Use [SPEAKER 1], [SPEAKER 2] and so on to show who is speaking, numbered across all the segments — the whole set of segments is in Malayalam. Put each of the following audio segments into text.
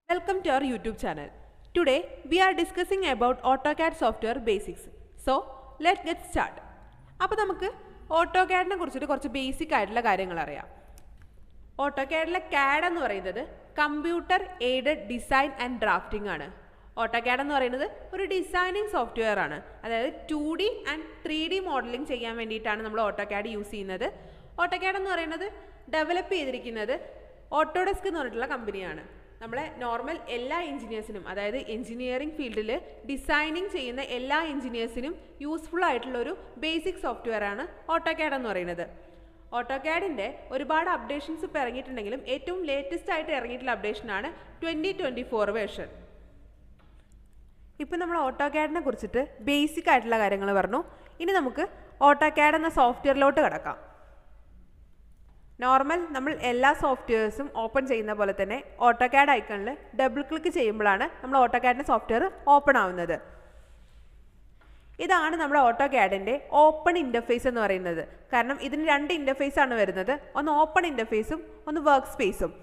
[SPEAKER 1] Welcome to our YouTube channel. Today we are discussing about AutoCAD software basics. So let's get started. അപ്പോൾ നമുക്ക് ഓട്ടോകാഡിനെ കുറിച്ചിട്ട് കുറച്ച് ബേസിക് ആയിട്ടുള്ള കാര്യങ്ങൾ അറിയാം. ഓട്ടോകാഡിലെ CAD എന്ന് പറയുന്നത് computer aided design and drafting ആണ്. ഓട്ടോകാഡ് എന്ന് പറയുന്നത് ഒരു ഡിസൈനിങ് സോഫ്റ്റ്വെയർ ആണ്. അതായത് 2D ആൻഡ് 3D മോഡലിംഗ് ചെയ്യാൻ വേണ്ടിയിട്ടാണ് നമ്മൾ ഓട്ടോകാഡ് യൂസ് ചെയ്യുന്നത്. ഓട്ടോകാഡ് എന്ന് പറയുന്നത് ഡെവലപ്പ് ചെയ്തിരിക്കുന്നത് ഓട്ടോഡെസ്ക് എന്ന് പറഞ്ഞിട്ടുള്ള കമ്പനിയാണ്. നമ്മളെ നോർമൽ എല്ലാ എഞ്ചിനീയേഴ്സിനും, അതായത് എഞ്ചിനീയറിംഗ് ഫീൽഡിൽ ഡിസൈനിങ് ചെയ്യുന്ന എല്ലാ എഞ്ചിനീയേഴ്സിനും യൂസ്ഫുൾ ആയിട്ടുള്ള ഒരു ബേസിക് സോഫ്റ്റ്വെയർ ആണ് ഓട്ടോകാഡ് എന്ന് പറയുന്നത്. ഓട്ടോകാഡിൻ്റെ ഒരുപാട് അപ്ഡേഷൻസ് ഇപ്പോൾ ഇറങ്ങിയിട്ടുണ്ടെങ്കിലും ഏറ്റവും ലേറ്റസ്റ്റ് ആയിട്ട് ഇറങ്ങിയിട്ടുള്ള അപ്ഡേഷനാണ് 2024 വേർഷൻ. ഇപ്പം നമ്മൾ ഓട്ടോകാഡിനെ കുറിച്ചിട്ട് ബേസിക് ആയിട്ടുള്ള കാര്യങ്ങൾ പറഞ്ഞു. ഇനി നമുക്ക് ഓട്ടോകാഡ് എന്ന സോഫ്റ്റ്വെയറിലോട്ട് കിടക്കാം. നോർമൽ നമ്മൾ എല്ലാ സോഫ്റ്റ്വെയർസും ഓപ്പൺ ചെയ്യുന്ന പോലെ തന്നെ ഓട്ടോകാഡ് ഐക്കണിൽ ഡബിൾ ക്ലിക്ക് ചെയ്യുമ്പോഴാണ് നമ്മൾ ഓട്ടോകാഡിൻ്റെ സോഫ്റ്റ്വെയർ ഓപ്പൺ ആവുന്നത്. ഇതാണ് നമ്മുടെ ഓട്ടോകാഡിൻ്റെ ഓപ്പൺ ഇൻ്റർഫേസ് എന്ന് പറയുന്നത്. കാരണം ഇതിന് രണ്ട് ഇൻ്റർഫേസ് ആണ് വരുന്നത്. ഒന്ന് ഓപ്പൺ ഇൻ്റർഫേസും ഒന്ന് വർക്ക് സ്പേസും.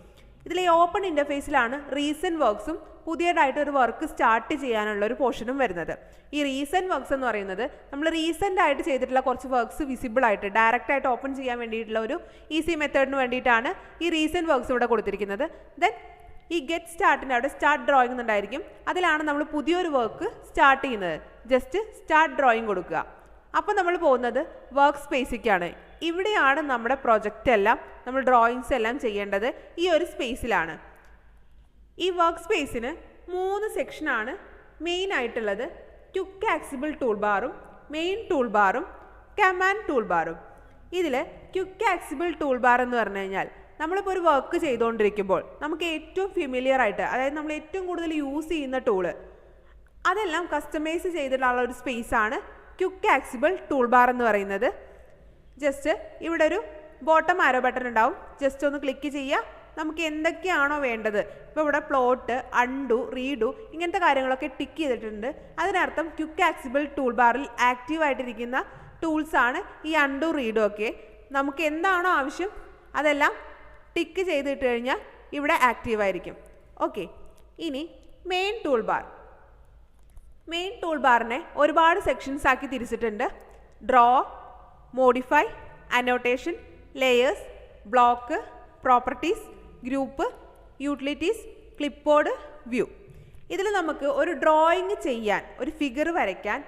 [SPEAKER 1] ഇതിൽ ഈ ഓപ്പൺ ഇൻ്റർഫേസിലാണ് റീസെൻറ്റ് വർക്ക്സും പുതിയതായിട്ട് ഒരു വർക്ക് സ്റ്റാർട്ട് ചെയ്യാനുള്ള ഒരു പോർഷനും വരുന്നത്. ഈ റീസെൻറ്റ് വർക്ക്സ് എന്ന് പറയുന്നത് നമ്മൾ റീസെൻ്റ് ആയിട്ട് ചെയ്തിട്ടുള്ള കുറച്ച് വർക്ക്സ് വിസിബിൾ ആയിട്ട് ഡയറക്റ്റ് ആയിട്ട് ഓപ്പൺ ചെയ്യാൻ വേണ്ടിയിട്ടുള്ള ഒരു ഈസി മെത്തേഡിന് വേണ്ടിയിട്ടാണ് ഈ റീസെൻറ്റ് വർക്ക്സ് ഇവിടെ കൊടുത്തിരിക്കുന്നത്. ദെൻ ഈ ഗെറ്റ് സ്റ്റാർട്ടിൻ്റെ അവിടെ സ്റ്റാർട്ട് ഡ്രോയിങ് എന്നുണ്ടായിരിക്കും. അതിലാണ് നമ്മൾ പുതിയൊരു വർക്ക് സ്റ്റാർട്ട് ചെയ്യുന്നത്. ജസ്റ്റ് സ്റ്റാർട്ട് ഡ്രോയിങ് കൊടുക്കുക. അപ്പോൾ നമ്മൾ പോകുന്നത് വർക്ക് സ്പേസിലേക്കാണ്. ഇവിടെയാണ് നമ്മുടെ പ്രൊജക്റ്റ് എല്ലാം, നമ്മൾ ഡ്രോയിങ്സ് എല്ലാം ചെയ്യേണ്ടത് ഈ ഒരു സ്പേസിലാണ്. ഈ വർക്ക് സ്പേസിന് 3 സെക്ഷനാണ് മെയിൻ ആയിട്ടുള്ളത്. ക്വിക്ക് ആക്സിബിൾ ടൂൾ ബാറും മെയിൻ ടൂൾ ബാറും കമാൻഡ് ടൂൾ ബാറും. ഇതിൽ ക്വിക്ക് ആക്സിബിൾ ടൂൾ ബാർ എന്ന് പറഞ്ഞു കഴിഞ്ഞാൽ നമ്മളിപ്പോൾ ഒരു വർക്ക് ചെയ്തുകൊണ്ടിരിക്കുമ്പോൾ നമുക്ക് ഏറ്റവും ഫെമിലിയർ ആയിട്ട്, അതായത് നമ്മൾ ഏറ്റവും കൂടുതൽ യൂസ് ചെയ്യുന്ന ടൂള് അതെല്ലാം കസ്റ്റമൈസ് ചെയ്തിട്ടുള്ള ഒരു സ്പേസാണ് ക്വിക്ക് ആക്സിബിൾ ടൂൾ ബാർ എന്ന് പറയുന്നത്. ജസ്റ്റ് ഇവിടെ ഒരു ബോട്ടം ആരോ ബട്ടൺ ഉണ്ടാവും. ജസ്റ്റ് ഒന്ന് ക്ലിക്ക് ചെയ്യുക. നമുക്ക് എന്തൊക്കെയാണോ വേണ്ടത്, ഇപ്പോൾ ഇവിടെ പ്ലോട്ട്, അൺഡു, റീഡു ഇങ്ങനത്തെ കാര്യങ്ങളൊക്കെ ടിക്ക് ചെയ്തിട്ടുണ്ട്. അതിനർത്ഥം ക്വിക്ക് ആക്സിബിൾ ടൂൾ ബാറിൽ ആക്റ്റീവായിട്ടിരിക്കുന്ന ടൂൾസാണ് ഈ അൺഡു, റീഡു ഒക്കെ. നമുക്ക് എന്താണോ ആവശ്യം അതെല്ലാം ടിക്ക് ചെയ്തിട്ട് കഴിഞ്ഞാൽ ഇവിടെ ആക്റ്റീവായിരിക്കും. ഓക്കെ, ഇനി main tool bar. Main tool ബാറിനെ ഒരുപാട് സെക്ഷൻസ് ആക്കി തിരിച്ചിട്ടുണ്ട്. Draw, modify, annotation, layers, block, properties, group, utilities, clipboard, view. ഇതിൽ നമുക്ക് ഒരു ഡ്രോയിങ് ചെയ്യാൻ, ഒരു ഫിഗർ വരയ്ക്കാൻ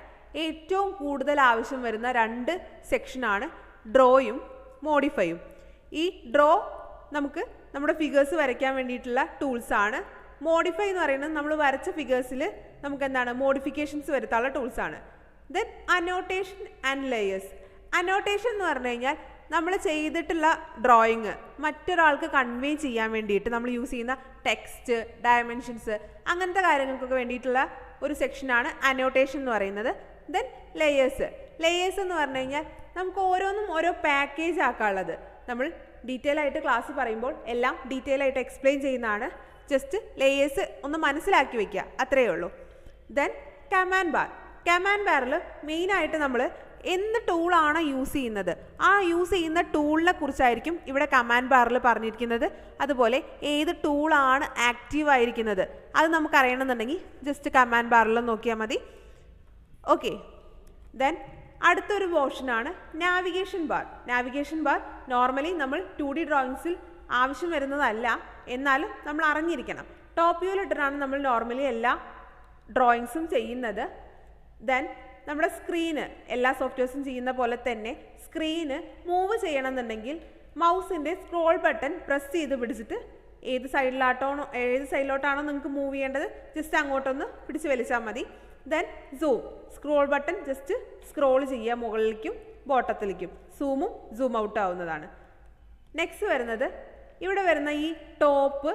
[SPEAKER 1] ഏറ്റവും കൂടുതൽ ആവശ്യം വരുന്ന 2 സെക്ഷനാണ് ഡ്രോയും മോഡിഫൈയും. ഈ ഡ്രോ നമുക്ക് നമ്മുടെ ഫിഗേഴ്സ് വരയ്ക്കാൻ വേണ്ടിയിട്ടുള്ള ടൂൾസാണ്. മോഡിഫൈ എന്ന് പറയുന്നത് നമ്മൾ വരച്ച ഫിഗേഴ്സിൽ നമുക്ക് എന്താണ് മോഡിഫിക്കേഷൻസ് വരുത്താനുള്ള ടൂൾസാണ്. Then annotation and layers. Annotation എന്ന് പറഞ്ഞു കഴിഞ്ഞാൽ നമ്മൾ ചെയ്തിട്ടുള്ള ഡ്രോയിങ് മറ്റൊരാൾക്ക് കൺവേ ചെയ്യാൻ വേണ്ടിയിട്ട് നമ്മൾ യൂസ് ചെയ്യുന്ന ടെക്സ്റ്റ്, ഡയമെൻഷൻസ് അങ്ങനത്തെ കാര്യങ്ങൾക്കൊക്കെ വേണ്ടിയിട്ടുള്ള ഒരു സെക്ഷനാണ് അനോട്ടേഷൻ എന്ന് പറയുന്നത്. Then layers. ലേയേഴ്സ് എന്ന് പറഞ്ഞു കഴിഞ്ഞാൽ നമുക്ക് ഓരോന്നും ഓരോ പാക്കേജ് ആക്കാനുള്ളത്. നമ്മൾ ഡീറ്റെയിൽ ആയിട്ട് ക്ലാസ് പറയുമ്പോൾ എല്ലാം ഡീറ്റെയിൽ ആയിട്ട് എക്സ്പ്ലെയിൻ ചെയ്യുന്നതാണ്. ജസ്റ്റ് ലേയേഴ്സ് ഒന്ന് മനസ്സിലാക്കി വയ്ക്കുക, അത്രയേ ഉള്ളൂ. Then command bar. കമാൻഡ് ബാറിൽ മെയിനായിട്ട് നമ്മൾ എന്ത് ടൂളാണ് യൂസ് ചെയ്യുന്നത്, ആ യൂസ് ചെയ്യുന്ന ടൂളിനെ കുറിച്ചായിരിക്കും ഇവിടെ കമാൻഡ് ബാറിൽ പറഞ്ഞിരിക്കുന്നത്. അതുപോലെ ഏത് ടൂളാണ് ആക്റ്റീവ് ആയിരിക്കുന്നത് അത് നമുക്ക് അറിയണമെന്നുണ്ടെങ്കിൽ ജസ്റ്റ് കമാൻഡ് ബാറിൽ നോക്കിയാൽ മതി. ഓക്കെ, ദെൻ അടുത്തൊരു പോർഷനാണ് navigation bar. Navigation bar normally നമ്മൾ 2D ഡ്രോയിങ്സിൽ ആവശ്യം വരുന്നതല്ല, എന്നാലും നമ്മൾ അറിഞ്ഞിരിക്കണം. ടോപ്പ് വ്യൂവിലിട്ടിട്ടാണ് നമ്മൾ നോർമലി എല്ലാ ഡ്രോയിങ്സും ചെയ്യുന്നത്. ദെൻ നമ്മുടെ സ്ക്രീന് എല്ലാ സോഫ്റ്റ്വെയർസും ചെയ്യുന്ന പോലെ തന്നെ സ്ക്രീന് മൂവ് ചെയ്യണമെന്നുണ്ടെങ്കിൽ മൗസിൻ്റെ സ്ക്രോൾ ബട്ടൺ പ്രസ് ചെയ്ത് പിടിച്ചിട്ട് ഏത് സൈഡിലോട്ടാണോ നിങ്ങൾക്ക് മൂവ് ചെയ്യേണ്ടത് ജസ്റ്റ് അങ്ങോട്ടൊന്ന് പിടിച്ച് വലിച്ചാൽ മതി. Then zoom. Scroll button just scroll ചെയ്യുക മുകളിലേക്കും ബോട്ടത്തിലേക്കും. സൂമും സൂം ഔട്ട് ആവുന്നതാണ്. നെക്സ്റ്റ് വരുന്നത് ഇവിടെ വരുന്ന ഈ ടോപ്പ്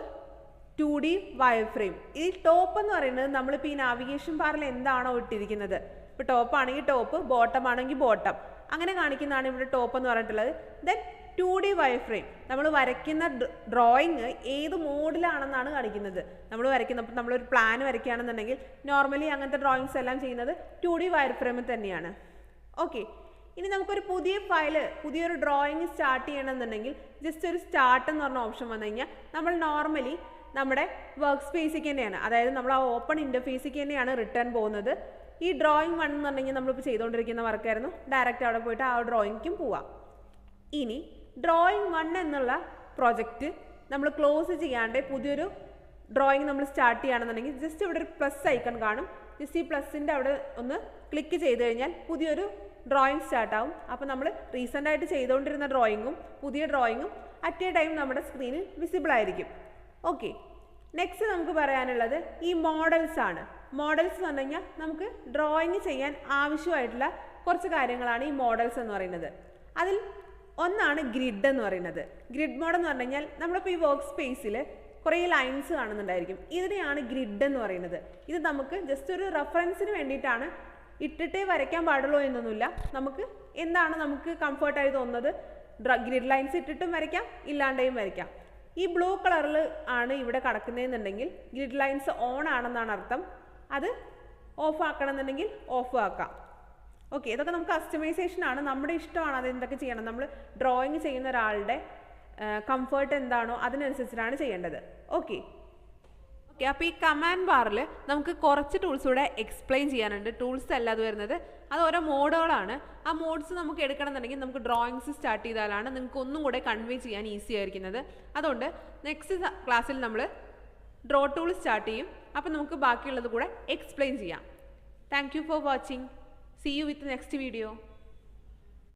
[SPEAKER 1] 2D വയർ ഫ്രെയിം. ഈ ടോപ്പ് എന്ന് പറയുന്നത് നമ്മളിപ്പോൾ ഈ നാവിഗേഷൻ ബാറിൽ എന്താണോ ഇട്ടിരിക്കുന്നത്, ഇപ്പോൾ ടോപ്പ് ആണെങ്കിൽ ടോപ്പ്, ബോട്ടം ആണെങ്കിൽ ബോട്ടം, അങ്ങനെ കാണിക്കുന്നതാണ് ഇവിടെ ടോപ്പ് എന്ന് പറഞ്ഞിട്ടുള്ളത്. Then 2D wire frame. നമ്മൾ വരയ്ക്കുന്ന ഡ്രോയിങ് ഏത് മോഡിലാണെന്നാണ് കാണിക്കുന്നത്. നമ്മൾ വരയ്ക്കുന്നപ്പോൾ നമ്മളൊരു പ്ലാൻ വരയ്ക്കുകയാണെന്നുണ്ടെങ്കിൽ നോർമലി അങ്ങനത്തെ ഡ്രോയിങ്സ് എല്ലാം ചെയ്യുന്നത് 2D വയർ ഫ്രെയിമിൽ തന്നെയാണ്. ഓക്കെ, ഇനി നമുക്കൊരു പുതിയ ഫയല്, പുതിയൊരു ഡ്രോയിങ് സ്റ്റാർട്ട് ചെയ്യണമെന്നുണ്ടെങ്കിൽ ജസ്റ്റ് ഒരു സ്റ്റാർട്ട് എന്ന് പറഞ്ഞ ഓപ്ഷൻ വന്നു കഴിഞ്ഞാൽ നമ്മൾ നോർമലി നമ്മുടെ വർക്ക് സ്പേസിലേക്ക് തന്നെയാണ്, അതായത് നമ്മൾ ആ ഓപ്പൺ ഇൻ്റർഫേസിലേക്ക് തന്നെയാണ് റിട്ടേൺ പോകുന്നത്. ഈ ഡ്രോയിങ് 1 എന്നുണ്ടെങ്കിൽ നമ്മളിപ്പോൾ ചെയ്തുകൊണ്ടിരിക്കുന്ന വർക്കായിരുന്നു, ഡയറക്റ്റ് അവിടെ പോയിട്ട് ആ ഡ്രോയിങ്ങിക്കും പോവാം. ഇനി ഡ്രോയിങ് 1 എന്നുള്ള പ്രോജക്റ്റ് നമ്മൾ ക്ലോസ് ചെയ്യാണ്ട് പുതിയൊരു ഡ്രോയിങ് നമ്മൾ സ്റ്റാർട്ട് ചെയ്യുകയാണെന്നുണ്ടെങ്കിൽ ജസ്റ്റ് ഇവിടെ ഒരു പ്ലസ് ഐക്കൺ കാണും. ജസ്റ്റ് ഈ പ്ലസിൻ്റെ അവിടെ ഒന്ന് ക്ലിക്ക് ചെയ്ത് കഴിഞ്ഞാൽ പുതിയൊരു ഡ്രോയിങ് സ്റ്റാർട്ടാവും. അപ്പോൾ നമ്മൾ റീസെൻ്റായിട്ട് ചെയ്തുകൊണ്ടിരുന്ന ഡ്രോയിങ്ങും പുതിയ ഡ്രോയിങ്ങും അറ്റ് എ ടൈം നമ്മുടെ സ്ക്രീനിൽ വിസിബിൾ ആയിരിക്കും. ഓക്കെ, നെക്സ്റ്റ് നമുക്ക് പറയാനുള്ളത് ഈ മോഡൽസ് ആണ്. മോഡൽസ് എന്ന് പറഞ്ഞു കഴിഞ്ഞാൽ നമുക്ക് ഡ്രോയിങ് ചെയ്യാൻ ആവശ്യമായിട്ടുള്ള കുറച്ച് കാര്യങ്ങളാണ് ഈ മോഡൽസ് എന്ന് പറയുന്നത്. അതിൽ ഒന്നാണ് ഗ്രിഡ് എന്ന് പറയുന്നത്. ഗ്രിഡ് മോഡ് എന്ന് പറഞ്ഞു കഴിഞ്ഞാൽ നമ്മളിപ്പോൾ ഈ വർക്ക് സ്പേസിൽ കുറേ ലൈൻസ് കാണുന്നുണ്ടായിരിക്കും, ഇതിനെയാണ് ഗ്രിഡ് എന്ന് പറയുന്നത്. ഇത് നമുക്ക് ജസ്റ്റ് ഒരു റെഫറൻസിന് വേണ്ടിയിട്ടാണ്, ഇട്ടിട്ടേ വരയ്ക്കാൻ പാടുള്ളൂ എന്നൊന്നുമില്ല. നമുക്ക് എന്താണ് നമുക്ക് കംഫർട്ടായി തോന്നുന്നത്, ഗ്രിഡ് ലൈൻസ് ഇട്ടിട്ടും വരയ്ക്കാം, ഇല്ലാണ്ടെയും വരയ്ക്കാം. ഈ ബ്ലൂ കളറിൽ ആണ് ഇവിടെ കിടക്കുന്നതെന്നുണ്ടെങ്കിൽ ഗ്രിഡ് ലൈൻസ് ഓൺ ആണെന്നാണ് അർത്ഥം. അത് ഓഫ് ആക്കണമെന്നുണ്ടെങ്കിൽ ഓഫ് ആക്കാം. ഓക്കെ, ഇതൊക്കെ നമുക്ക് കസ്റ്റമൈസേഷൻ ആണ്, നമ്മുടെ ഇഷ്ടമാണ് അത് എന്തൊക്കെ ചെയ്യണം. നമ്മൾ ഡ്രോയിങ് ചെയ്യുന്ന ഒരാളുടെ കംഫർട്ട് എന്താണോ അതിനനുസരിച്ചിട്ടാണ് ചെയ്യേണ്ടത്. ഓക്കെ, അപ്പോൾ ഈ കമാൻഡ് ബാറിൽ നമുക്ക് കുറച്ച് ടൂൾസ് കൂടെ എക്സ്പ്ലെയിൻ ചെയ്യാനുണ്ട്. ടൂൾസ് അല്ല അത് വരുന്നത്, അത് ഓരോ മോഡുകളാണ്. ആ മോഡ്സ് നമുക്ക് എടുക്കണമെന്നുണ്ടെങ്കിൽ നമുക്ക് ഡ്രോയിങ്സ് സ്റ്റാർട്ട് ചെയ്താലാണ് നിങ്ങൾക്ക് ഒന്നും കൂടെ കൺവേ ചെയ്യാൻ ഈസി ആയിരിക്കുന്നത്. അതുകൊണ്ട് നെക്സ്റ്റ് ക്ലാസ്സിൽ നമ്മൾ ഡ്രോ ടൂൾ സ്റ്റാർട്ട് ചെയ്യും. അപ്പോൾ നമുക്ക് ബാക്കിയുള്ളത് കൂടെ എക്സ്പ്ലെയിൻ ചെയ്യാം. Thank you for watching. See you with the next video.